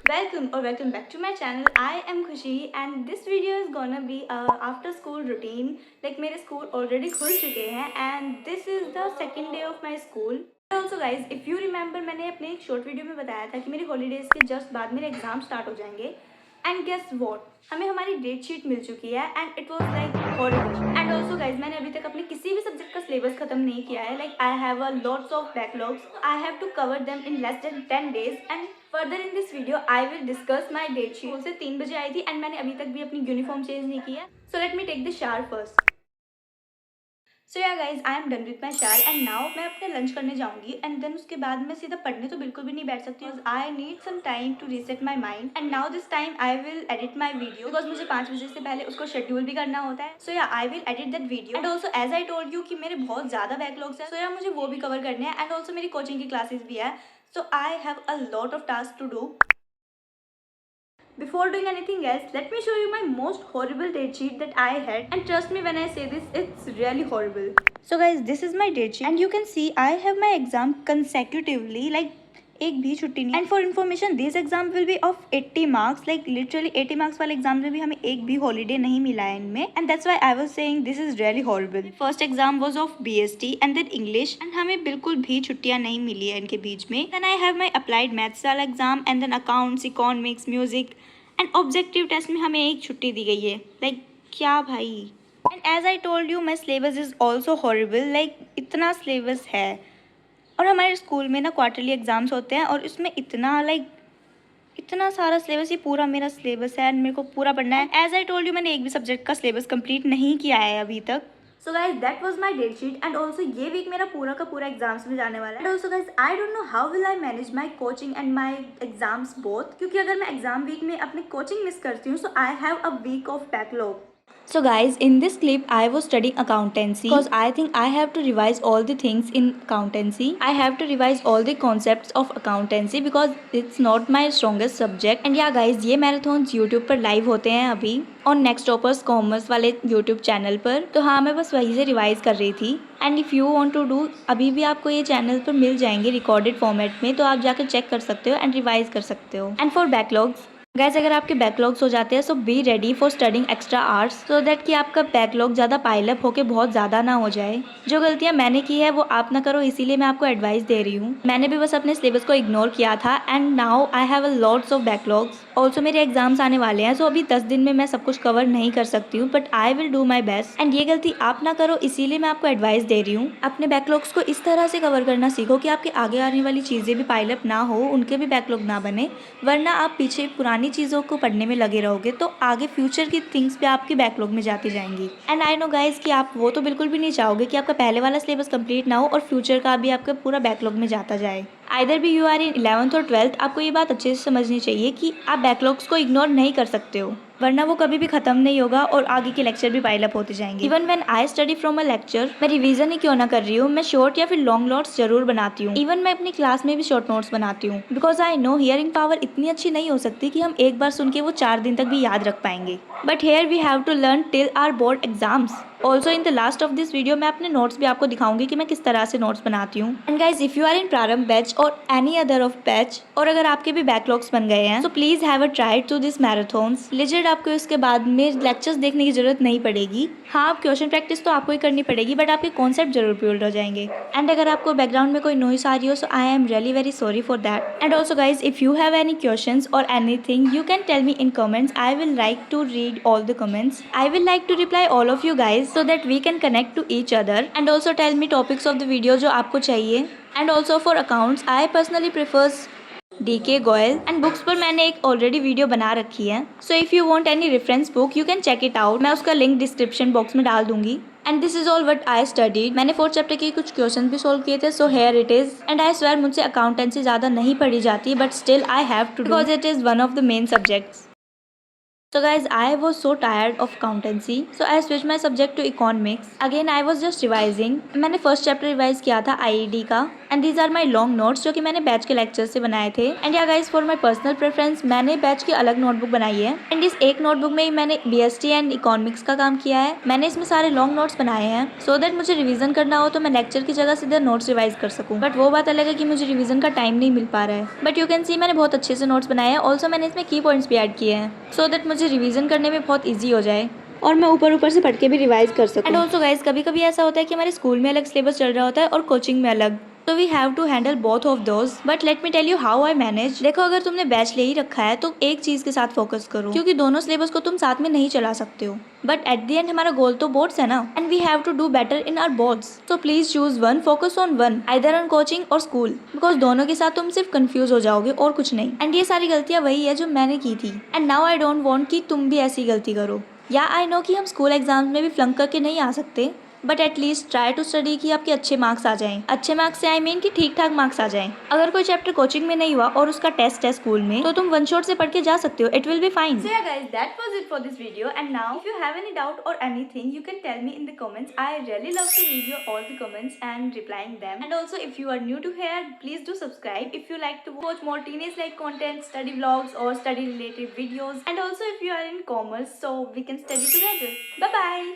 welcome back to my channel. I am Khushi and this video is gonna be after school routine. Like मेरे school already खुल चुके हैं and this is the second day of my school. Also guys, if you remember मैंने अपने एक short video में बताया था कि मेरे holidays के just बाद मेरे exam start हो जाएंगे. And guess what? हमें हमारी डेट शीट मिल चुकी है and it was like horrible. And also guys मैंने अभी तक अपने किसी भी सब्जेक्ट का सिलेबस खत्म नहीं किया है. Like I have a lots of backlogs. I have to cover them in less than 10 days. And further in this video I will discuss my date sheet. से 3 बजे आई थी एंड मैंने अभी तक भी अपनी यूनिफॉर्म चेंज नहीं की है. So let me take the shower first. So ya guys I am done with my shower and now मैं अपने लंच करने जाऊंगी एंड देन उसके बाद मैं सीधा पढ़ने तो बिल्कुल भी नहीं बैठ सकती. I need some time to reset my mind and now this time I will edit my video because मुझे 5 बजे से पहले उसको शेड्यूल भी करना होता है. So yeah I will edit that video and also as I told you कि मेरे बहुत ज़्यादा बैकलॉग्स है. सो या मुझे वो भी कवर करने हैं एंड ऑल्सो मेरी कोचिंग की क्लासेस भी है. So I have a lot of task to do. Before doing anything else, let me show you my most horrible date sheet that I had. And trust me when I say this, it's really horrible. So guys, this is my date sheet. And you can see I have my exam consecutively, like एक भी छुट्टी नहीं. And for information this exam will be of 80 marks. Like literally 80 marks वाले exam में भी हमें एक भी हॉलीडे नहीं मिला है इनमें. And that's why I was saying this is really horrible. First exam was of BST and then English एंड हमें बिल्कुल भी छुट्टियां नहीं मिली है इनके बीच में. Then I have my applied maths वाला exam and then accounts, economics, music and objective test में हमें एक छुट्टी दी गई है. लाइक क्या भाई. And as I told you my syllabus is also horrible. Like इतना सिलेबस है और हमारे स्कूल में ना क्वार्टरली एग्जाम्स होते हैं और इसमें इतना सारा सिलेबस. ये पूरा मेरा सिलेबस है एंड मेरे को पूरा पढ़ना है. एज आई टोल्ड यू मैंने एक भी सब्जेक्ट का सिलेबस कंप्लीट नहीं किया है अभी तक. So guys that was my date sheet and also ये वीक मेरा पूरा का पूरा एग्जाम्स में जाने वाला है. And also guys I don't know how will I manage my coaching and my exams both. क्योंकि अगर मैं एग्जाम वीक में अपनी कोचिंग मिस करती हूँ so I have a week of backlog. So guys, in this clip I was studying accountancy because I think I have to revise all the things in accountancy. I have to revise all the concepts of accountancy because it's not my strongest subject. And yeah guys, ये marathons YouTube पर live होते हैं अभी और next toppers commerce वाले YouTube channel पर. तो हाँ, मैं बस वहीं से रिवाइज कर रही थी. And if you want to do, अभी भी आपको ये चैनल पर मिल जाएंगे रिकॉर्डेड फॉर्मेट में, तो आप जाकर चेक कर सकते हो एंड रिवाइज कर सकते हो. एंड फॉर बैकलॉग्स गाइज, अगर आपके बैकलॉग्स हो जाते हैं so be ready for studying extra hours so that कि आपका बैकलॉग ज़्यादा पाइलअप होकर बहुत ज़्यादा ना हो जाए. जो गलतियाँ मैंने की है वो आप ना करो, इसीलिए मैं आपको एडवाइस दे रही हूँ. मैंने भी बस अपने सिलेबस को इग्नोर किया था and now I have a lots of backlogs. Also मेरे एग्जाम्स आने वाले हैं सो अभी 10 दिन में मैं सब कुछ कवर नहीं कर सकती हूँ, but I will do my best. And ये गलती आप ना करो, इसीलिए मैं आपको एडवाइस दे रही हूँ. अपने बैकलॉग्स को इस तरह से कवर करना सीखो कि आपके आगे आने वाली चीज़ें भी पाइलअप ना हो, उनके भी बैकलॉग ना बने, वरना आप पीछे पुरानी चीज़ों को पढ़ने में लगे रहोगे तो आगे फ्यूचर की थिंग्स पे आपके बैकलॉग में जाती जाएंगी. एंड आई नो गाइज कि आप वो तो बिल्कुल भी नहीं चाहोगे कि आपका पहले वाला सिलेबस कंप्लीट ना हो और फ्यूचर का भी आपका पूरा बैकलॉग में जाता जाए. आइदर भी यू आर इन 11th और 12th, आपको ये बात अच्छे से समझनी चाहिए कि आप बैकलॉग्स को इग्नोर नहीं कर सकते हो, वरना वो कभी भी खत्म नहीं होगा और आगे के लेक्चर भी पाइलअप होते जाएंगे. Even when I study from a lecture, मैं रिवीजन ही क्यों ना कर रही हूँ, मैं शॉर्ट या फिर लॉन्ग नोट्स जरूर बनाती हूँ. इवन मैं अपनी क्लास में भी शॉर्ट नोट्स बनाती हूँ because I know hearing power इतनी अच्छी नहीं हो सकती कि हम एक बार सुन के वो 4 दिन तक भी याद रख पाएंगे. But here we have to learn till our board exams. Also in the last of this video मैं अपने नोट्स भी आपको दिखाऊंगी कि मैं किस तरह से नोट्स बनाती हूँ. And guys if you are in Prarambh batch और एनी अदर ऑफ बैच, और अगर आपके भी बैकलॉग्स बन गए हैं so please have a try to this marathons. Legit आपको इसके बाद में लेक्चर्स देखने की जरूरत नहीं पड़ेगी. हाँ, आप क्वेश्चन प्रैक्टिस तो आपको ही करनी पड़ेगी बट आपके कॉन्सेप्ट जरूर बिल्ड हो जाएंगे. एंड अगर आपको बैकग्राउंड में कोई नॉइस आ रही हो so I am really very sorry for that. And also guys if you have any questions और anything you can tell me in comments. I will like to read all the comments. I will like to reply all of you guys so that we can connect to each other. And also tell me topics of the video जो आपको चाहिए. And also for accounts I personally prefers DK Goyal and books पर मैंने एक already video बना रखी है. So if you want any reference book you can check it out. मैं उसका लिंक डिस्क्रिप्शन बॉक्स में डाल दूंगी. And this is all what I studied. मैंने 4th चैप्टर के कुछ क्वेश्चन भी सोल्व किए थे. So here it is. And I swear मुझसे अकाउंटेंसी ज़्यादा नहीं पढ़ी जाती but still I have to do because it is one of the main subjects. So guys, I was so tired of accountancy, so I switched my subject to economics. Again, I was just revising. मैंने first chapter revise किया था IED का, and these are my long notes जो कि मैंने batch के lecture से बनाए थे. And yeah guys, for my personal preference मैंने बैच की अलग नोटबुक बनाई है, एंड इस एक नोटबुक में ही मैंने बीएसटी एंड इकोनॉमिक्स का काम किया है. मैंने इसमें सारे लॉन्ग नोट्स बनाए हैं सो दैट मुझे रिवीजन करना हो तो मैं लेक्चर की जगह सीधे नोट्स रिवाइज कर सकूँ. बट वो बात अलग है कि मुझे रिवीजन का टाइम नहीं मिल पा रहा है. बट यू कैन सी मैंने बहुत अच्छे से नोट्स बनाए हैं. ऑल्सो मैंने इसमें की पॉइंट्स भी ऐड किए हैं सो दैट मुझे रिवीजन करने में बहुत ईजी हो जाए और मैं ऊपर से पढ़ के भी रिवाइज कर सकूँ. एंड ऑल्सो गाइज, कभी कभी ऐसा होता है कि हमारे स्कूल में अलग सिलेबस चल रहा होता है और कोचिंग में अलग. So we have to handle both of those. But let me tell you how I manage. देखो, अगर तुमने बैच ले ही रखा है तो एक चीज के साथ फोकस करो, क्योंकि दोनों सिलेबस को तुम साथ में नहीं चला सकते हो. बट एट द एंड हमारा गोल तो बोर्ड्स है ना, and we have to do better in our boards. So please choose one, focus on one, either on coaching और स्कूल, बिकॉज दोनों के साथ तुम सिर्फ कंफ्यूज हो जाओगे और कुछ नहीं. एंड ये सारी गलतियां वही है जो मैंने की थी, and now I don't want कि तुम भी ऐसी गलती करो. या आई नो कि हम स्कूल एग्जाम्स में भी फ्लंक करके नहीं आ सकते, but at least try to study कि आपके अच्छे मार्क्स आ जाएं. अच्छे मार्क्स से आई मीन कि ठीक ठाक मार्क्स आ जाएं. अगर कोई चैप्टर कोचिंग में नहीं हुआ और उसका टेस्ट है स्कूल में, तो तुम वन शॉट से पढ़ के जा सकते हो. It will be fine. So yeah guys, that was it for this video. And now if you have any doubt or anything, you can tell me in the comments. I really love to read your all the comments and replying them. And also if you are new to here, please do subscribe if you like to watch more teenage like content, study vlogs or study related videos. And also if you are in commerce, so we can study together. Bye bye.